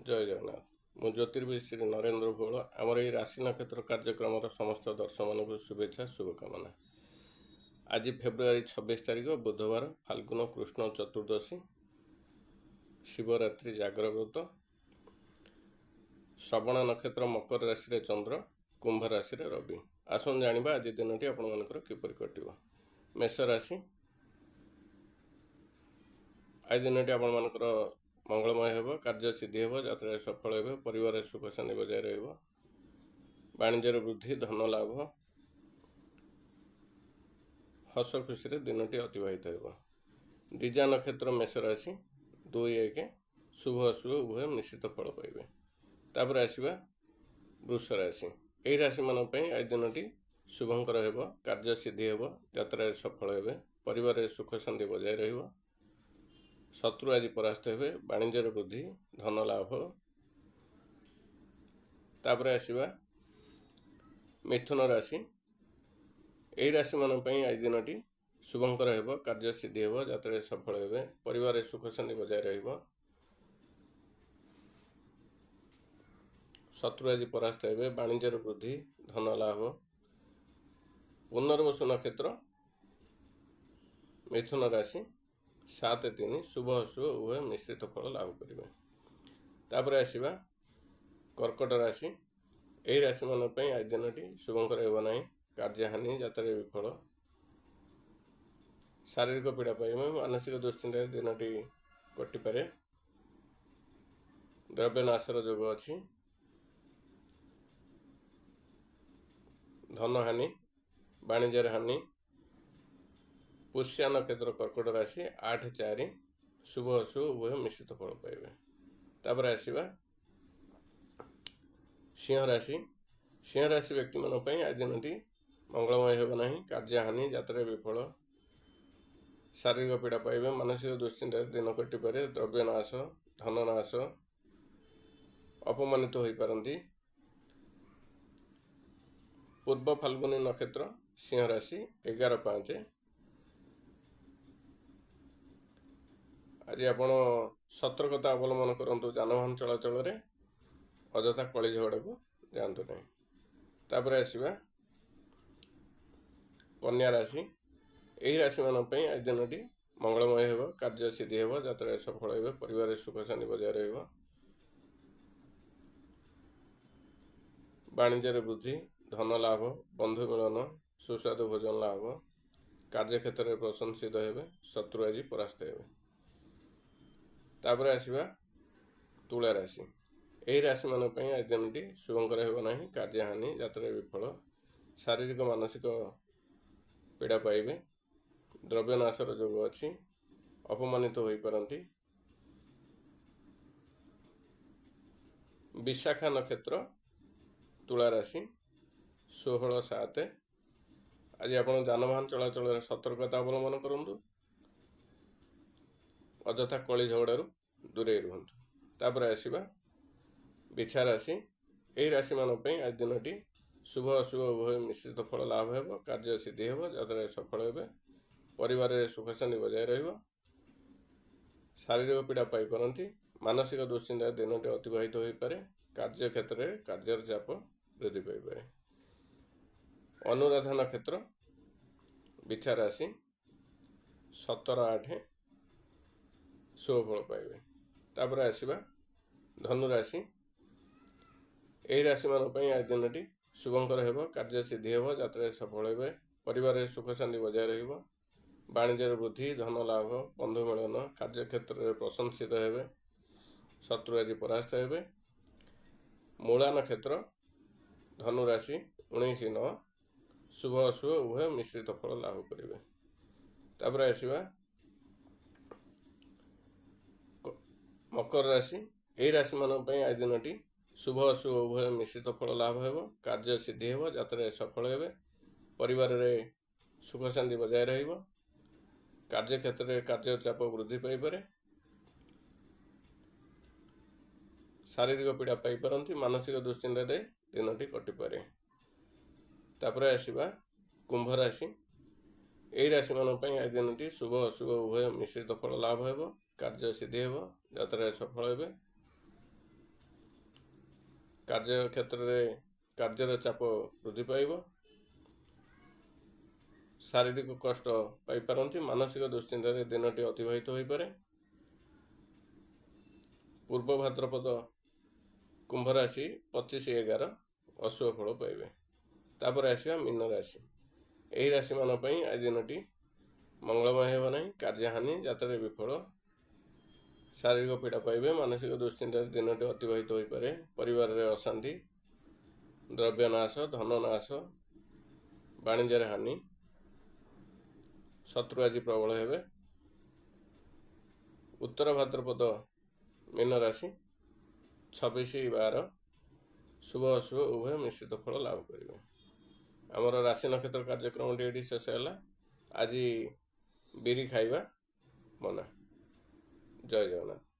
ଜୟ ଜଗନ୍ନାଥ। ମୁଁ ଜ୍ୟୋତିର୍ବିଦ ଶ୍ରୀ ନରେନ୍ଦ୍ର ଭୋଳ। ଆମର ଏହି ରାଶି ନକ୍ଷତ୍ର କାର୍ଯ୍ୟକ୍ରମର ସମସ୍ତ ଦର୍ଶକମାନଙ୍କୁ ଶୁଭେଚ୍ଛା ଶୁଭକାମନା। ଆଜି ଫେବୃଆରୀ 26 ତାରିଖ ବୁଧବାର, ଫାଲ୍ଗୁନ କୃଷ୍ଣ ଚତୁର୍ଦ୍ଦଶୀ, ଶିବରାତ୍ରି ଜାଗ୍ରବ୍ରତ, ଶ୍ରବଣ ନକ୍ଷତ୍ର ମକର ରାଶିରେ ଚନ୍ଦ୍ର, କୁମ୍ଭ ରାଶିରେ ରବି। ଆସନ୍ତୁ ଜାଣିବା ଆଜି ଦିନଟି ଆପଣମାନଙ୍କର କିପରି କଟିବ। ମେଷ ରାଶି, ଆଜି ଦିନଟି ଆପଣମାନଙ୍କର ମଙ୍ଗଳମୟ ହେବ, କାର୍ଯ୍ୟ ସିଦ୍ଧି ହେବ, ଯାତ୍ରାରେ ସଫଳ ହେବେ, ପରିବାରରେ ସୁଖ ଶାନ୍ତି ବଜାୟ ରହିବ, ବାଣିଜ୍ୟର ବୃଦ୍ଧି, ଧନ ଲାଭ, ହସ ଖୁସିରେ ଦିନଟି ଅତିବାହିତ ହେବ। ଦ୍ୱିଜା ନକ୍ଷତ୍ର ମେଷ ରାଶି, 2-1, ଶୁଭ ଅଶୁଭ ଉଭୟ ମିଶ୍ରିତ ଫଳ ପାଇବେ। ତାପରେ ଆସିବା ବୃଷ ରାଶି। ଏହି ରାଶିମାନଙ୍କ ପାଇଁ ଆଜି ଦିନଟି ଶୁଭଙ୍କର ହେବ, କାର୍ଯ୍ୟ ସିଦ୍ଧି ହେବ, ଯାତ୍ରାରେ ସଫଳ ହେବେ, ପରିବାରରେ ସୁଖ ଶାନ୍ତି ବଜାୟ ରହିବ, ଶତ୍ରୁ ଆଜି ପରାସ୍ତ ହେବେ, ବାଣିଜ୍ୟର ବୃଦ୍ଧି, ଧନ ଲାଭ। ତାପରେ ଆସିବା ମିଥୁନ ରାଶି। ଏହି ରାଶିମାନଙ୍କ ପାଇଁ ଆଜି ଦିନଟି ଶୁଭଙ୍କର ହେବ, କାର୍ଯ୍ୟ ସିଦ୍ଧି ହେବ, ଯାତ୍ରାରେ ସଫଳ ହେବେ, ପରିବାରରେ ସୁଖ ଶାନ୍ତି ବଜାୟ ରହିବ, ଶତ୍ରୁ ଆଜି ପରାସ୍ତ ହେବେ, ବାଣିଜ୍ୟର ବୃଦ୍ଧି, ଧନ ଲାଭ। ପୁନର୍ବସୁ ନକ୍ଷତ୍ର ମିଥୁନ ରାଶି, 7-3, ଶୁଭ ଅଶୁଭ ଉଭୟ ମିଶ୍ରିତ ଫଳ ଲାଭ କରିବେ। ତାପରେ ଆସିବା କର୍କଟ ରାଶି। ଏହି ରାଶିମାନଙ୍କ ପାଇଁ ଆଜି ଦିନଟି ଶୁଭଙ୍କର ହେବ ନାହିଁ, କାର୍ଯ୍ୟହାନି, ଯାତ୍ରାରେ ବିଫଳ, ଶାରୀରିକ ପୀଡ଼ା ପାଇବେ, ମାନସିକ ଦୁଶ୍ଚିନ୍ତାରେ ଦିନଟି କଟିପାରେ, ଦ୍ରବ୍ୟ ନାଶର ଯୋଗ ଅଛି, ଧନ ହାନି, ବାଣିଜ୍ୟର ହାନି। ପୁଷ୍ୟା ନକ୍ଷତ୍ର କର୍କଟ ରାଶି, 8-4, ଶୁଭ ଅଶୁଭ ଉଭୟ ମିଶ୍ରିତ ଫଳ ପାଇବେ। ତାପରେ ଆସିବା ସିଂହ ରାଶି। ସିଂହ ରାଶି ବ୍ୟକ୍ତିମାନଙ୍କ ପାଇଁ ଆଜି ଦିନଟି ମଙ୍ଗଳମୟ ହେବ ନାହିଁ, କାର୍ଯ୍ୟହାନି, ଯାତ୍ରାରେ ବିଫଳ, ଶାରୀରିକ ପୀଡ଼ା ପାଇବେ, ମାନସିକ ଦୁଶ୍ଚିନ୍ତାରେ ଦିନ କଟିପାରେ, ଦ୍ରବ୍ୟ ନାଶ, ଧନ ନାଶ, ଅପମାନିତ ହୋଇପାରନ୍ତି। ପୂର୍ବ ଫାଲ୍ଗୁନୀ ନକ୍ଷତ୍ର ସିଂହ ରାଶି, 11-5। ଆଜି ଆପଣ ସତର୍କତା ଅବଲମ୍ବନ କରନ୍ତୁ, ଯାନବାହନ ଚଳାଚଳରେ ଅଯଥା କଳି ଝଗଡ଼ାକୁ ଯାଆନ୍ତୁ ନାହିଁ। ତାପରେ ଆସିବା କନ୍ୟା ରାଶି। ଏହି ରାଶିମାନଙ୍କ ପାଇଁ ଆଜି ଦିନଟି ମଙ୍ଗଳମୟ ହେବ, କାର୍ଯ୍ୟ ସିଦ୍ଧି ହେବ, ଯାତ୍ରାରେ ସଫଳ ହେବେ, ପରିବାରରେ ସୁଖ ଶାନ୍ତି ବଜାୟ ରହିବ, ବାଣିଜ୍ୟରେ ବୃଦ୍ଧି, ଧନ ଲାଭ, ବନ୍ଧୁ ମିଳନ, ସୁସ୍ୱାଦୁ ଭୋଜନ ଲାଭ, କାର୍ଯ୍ୟକ୍ଷେତ୍ରରେ ପ୍ରଶଂସିତ ହେବେ, ଶତ୍ରୁ ଆଜି ପରାସ୍ତ ହେବେ। ତାପରେ ଆସିବା ତୁଳା ରାଶି। ଏହି ରାଶିମାନଙ୍କ ପାଇଁ ଆଜି ଦିନଟି ଶୁଭଙ୍କର ହେବ ନାହିଁ, କାର୍ଯ୍ୟହାନି, ଯାତ୍ରାରେ ବିଫଳ, ଶାରୀରିକ ମାନସିକ ପୀଡ଼ା ପାଇବେ, ଦ୍ରବ୍ୟ ନାଶର ଯୋଗ ଅଛି, ଅପମାନିତ ହୋଇପାରନ୍ତି। ବିଶାଖା ନକ୍ଷତ୍ର ତୁଳା ରାଶି, 16-7। ଆଜି ଆପଣ ଯାନବାହନ ଚଳାଚଳରେ ସତର୍କତା ଅବଲମ୍ବନ କରନ୍ତୁ, ଅଯଥା କଳି ଝଗଡ଼ାରୁ ଦୂରେଇ ରୁହନ୍ତୁ। ତାପରେ ଆସିବା ବିଛା ରାଶି। ଏହି ରାଶିମାନଙ୍କ ପାଇଁ ଆଜି ଦିନଟି ଶୁଭ ଅଶୁଭ ଉଭୟ ମିଶ୍ରିତ ଫଳ ଲାଭ ହେବ, କାର୍ଯ୍ୟ ସିଦ୍ଧି ହେବ, ଯାତ୍ରାରେ ସଫଳ ହେବେ, ପରିବାରରେ ସୁଖ ଶାନ୍ତି ବଜାୟ ରହିବ, ଶାରୀରିକ ପୀଡ଼ା ପାଇପାରନ୍ତି, ମାନସିକ ଦୁଶ୍ଚିନ୍ତାରେ ଦିନଟି ଅତିବାହିତ ହୋଇପାରେ, କାର୍ଯ୍ୟକ୍ଷେତ୍ରରେ କାର୍ଯ୍ୟର ଚାପ ବୃଦ୍ଧି ପାଇପାରେ। ଅନୁରାଧା ନକ୍ଷତ୍ର ବିଛା ରାଶି, 17-8, ଶୁଭ ଫଳ ପାଇବେ। ତାପରେ ଆସିବା ଧନୁ ରାଶି। ଏହି ରାଶିମାନଙ୍କ ପାଇଁ ଆଜି ଦିନଟି ଶୁଭଙ୍କର ହେବ, କାର୍ଯ୍ୟ ସିଦ୍ଧି ହେବ, ଯାତ୍ରାରେ ସଫଳ ହେବେ, ପରିବାରରେ ସୁଖ ଶାନ୍ତି ବଜାୟ ରହିବ, ବାଣିଜ୍ୟର ବୃଦ୍ଧି, ଧନ ଲାଭ, ବନ୍ଧୁ ମିଳନ, କାର୍ଯ୍ୟକ୍ଷେତ୍ରରେ ପ୍ରଶଂସିତ ହେବେ, ଶତ୍ରୁ ଆଜି ପରାସ୍ତ ହେବେ। ମୂଳା ନକ୍ଷତ୍ର ଧନୁ ରାଶି, 19-9, ଶୁଭ ଅଶୁଭ ଉଭୟ ମିଶ୍ରିତ ଫଳ ଲାଭ କରିବେ। ତାପରେ ଆସିବା ମକର ରାଶି। ଏହି ରାଶିମାନଙ୍କ ପାଇଁ ଆଜି ଦିନଟି ଶୁଭ ଅଶୁଭ ଉଭୟ ମିଶ୍ରିତ ଫଳ ଲାଭ ହେବ, କାର୍ଯ୍ୟ ସିଦ୍ଧି ହେବ, ଯାତ୍ରାରେ ସଫଳ ହେବେ, ପରିବାରରେ ସୁଖ ଶାନ୍ତି ବଜାୟ ରହିବ, କାର୍ଯ୍ୟକ୍ଷେତ୍ରରେ କାର୍ଯ୍ୟ ଚାପ ବୃଦ୍ଧି ପାଇପାରେ, ଶାରୀରିକ ପୀଡ଼ା ପାଇପାରନ୍ତି, ମାନସିକ ଦୁଶ୍ଚିନ୍ତାରେ ଦିନଟି କଟିପାରେ। ତାପରେ ଆସିବା କୁମ୍ଭ ରାଶି। ଏହି ରାଶିମାନଙ୍କ ପାଇଁ ଆଜି ଦିନଟି ଶୁଭ ଅଶୁଭ ଉଭୟ ମିଶ୍ରିତ ଫଳ ଲାଭ ହେବ, କାର୍ଯ୍ୟ ସିଦ୍ଧି ହେବ, ଯାତ୍ରାରେ ସଫଳ ହେବେ, କାର୍ଯ୍ୟକ୍ଷେତ୍ରରେ କାର୍ଯ୍ୟର ଚାପ ବୃଦ୍ଧି ପାଇବ, ଶାରୀରିକ କଷ୍ଟ ପାଇପାରନ୍ତି, ମାନସିକ ଦୁଶ୍ଚିନ୍ତାରେ ଦିନଟି ଅତିବାହିତ ହୋଇପାରେ। ପୂର୍ବ ଭାଦ୍ରପଦ କୁମ୍ଭ ରାଶି 25/11 ଅଶୁଭ ଫଳ ପାଇବେ। ତାପରେ ଆସିବା ମୀନ ରାଶି। ଏହି ରାଶିମାନଙ୍କ ପାଇଁ ଆଜି ଦିନଟି ମଙ୍ଗଳମୟ ହେବ ନାହିଁ। କାର୍ଯ୍ୟହାନି, ଯାତ୍ରାରେ ବିଫଳ, ଶାରୀରିକ ପୀଡ଼ା ପାଇବେ, ମାନସିକ ଦୁଶ୍ଚିନ୍ତାରେ ଦିନଟି ଅତିବାହିତ ହୋଇପାରେ। ପରିବାରରେ ଅଶାନ୍ତି, ଦ୍ରବ୍ୟ ନାଶ, ଧନ ନାଶ, ବାଣିଜ୍ୟରେ ହାନି, ଶତ୍ରୁ ଆଜି ପ୍ରବଳ ହେବେ। ଉତ୍ତର ଭାଦ୍ରପଦ ମୀନ ରାଶି 26/12 ଶୁଭ ଅଶୁଭ ଉଭୟ ମିଶ୍ରିତ ଫଳ ଲାଭ କରିବେ। ଆମର ରାଶି ନକ୍ଷତ୍ର କାର୍ଯ୍ୟକ୍ରମଟି ଏଠି ଶେଷ ହେଲା। ଆଜି ବିରି ଖାଇବା ମନା। ଜୟ ଜଗନ୍ନାଥ।